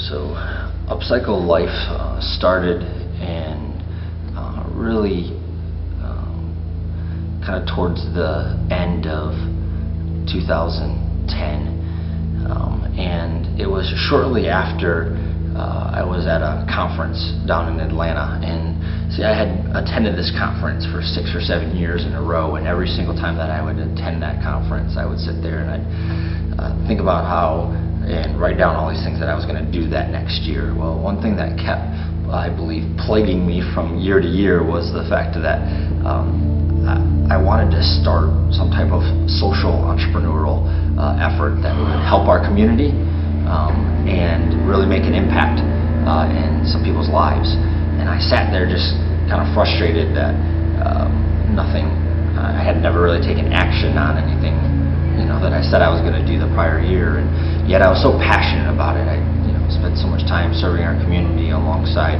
So Upcycle Life started and really kind of towards the end of 2010, and it was shortly after I was at a conference down in Atlanta. And see, I had attended this conference for 6 or 7 years in a row, and every single time that I would attend that conference, I would sit there and I'd think about how and write down all these things that I was going to do that next year. Well, one thing that kept, I believe, plaguing me from year to year was the fact that I wanted to start some type of social entrepreneurial effort that would help our community and really make an impact in some people's lives. And I sat there just kind of frustrated that I had never really taken action on anything that I said I was going to do the prior year, and yet I was so passionate about it. I spent so much time serving our community alongside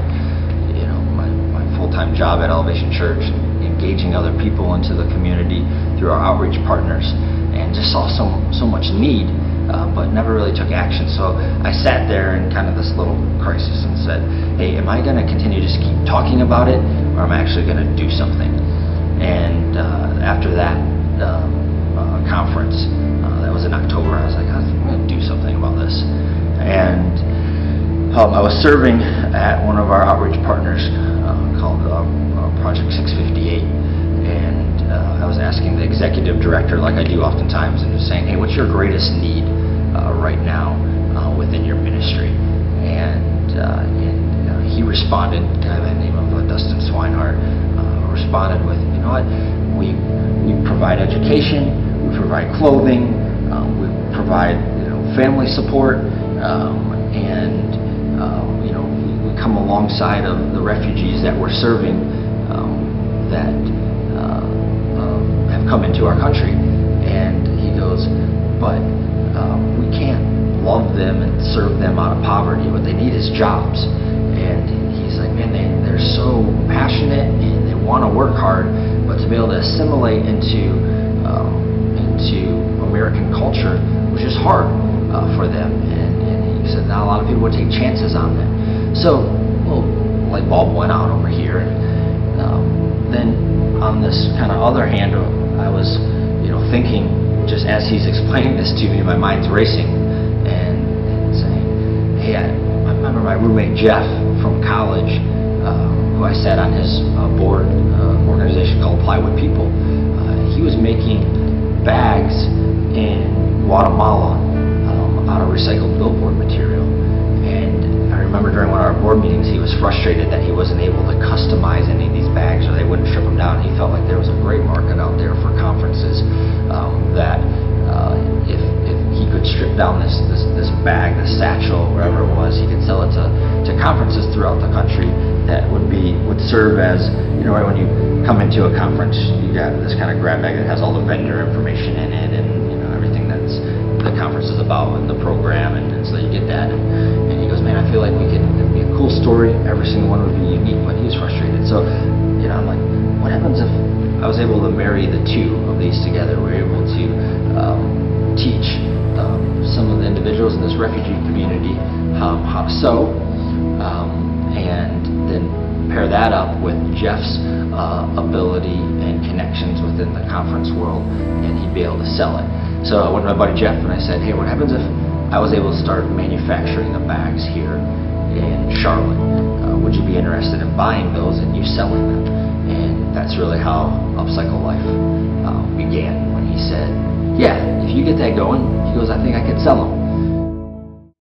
my full-time job at Elevation Church, and engaging other people into the community through our outreach partners, and just saw so much need, but never really took action. So I sat there in kind of this little crisis and said, hey, am I going to continue to just keep talking about it, or am I actually going to do something? And after that conference, that was in October, I was like, I'm going to do something about this. And I was serving at one of our outreach partners called Project 658, and I was asking the executive director, like I do oftentimes, and just saying, hey, what's your greatest need right now within your ministry? And he responded, guy by the name of Dustin Swinehart, responded with, you know what, we provide education, we provide clothing, we provide family support, and we come alongside of the refugees that we're serving that have come into our country. And he goes, but we can't love them and serve them out of poverty. What they need is jobs. And he's like, man, they're so passionate and they want to work hard, but to be able to assimilate into American culture was just hard for them. And he said not a lot of people would take chances on them. So a little light bulb went out over here. And then on this kind of other hand, I was thinking, just as he's explaining this to me, my mind's racing and saying, hey, I remember my roommate Jeff from college, who I sat on his board organization called Plywood People. He was making bags in Guatemala out of recycled billboard material. And I remember during one of our board meetings, he was frustrated that he wasn't able to customize any of these bags, or they wouldn't strip them down. He felt like there was a great market out there for conferences, that if he could strip down this bag, this satchel, wherever it was, he could sell it to conferences throughout the country that would serve as, right when you come into a conference, you got this kind of grab bag that has all the vendor information in it, and everything that's the conference is about and the program, and so you get that. And he goes, man, I feel like it'd be a cool story. Every single one would be unique, but he was frustrated. So, I'm like, what happens if I was able to marry the two of these together? We're able to teach some of the individuals in this refugee community how to sew, and then pair that up with Jeff's ability and connections within the conference world, and he'd be able to sell it. So I went to my buddy Jeff and I said, hey, what happens if I was able to start manufacturing the bags here in Charlotte? Would you be interested in buying those and you selling them? And that's really how Upcycle Life began, when he said, yeah, if you get that going, he goes, I think I could sell them.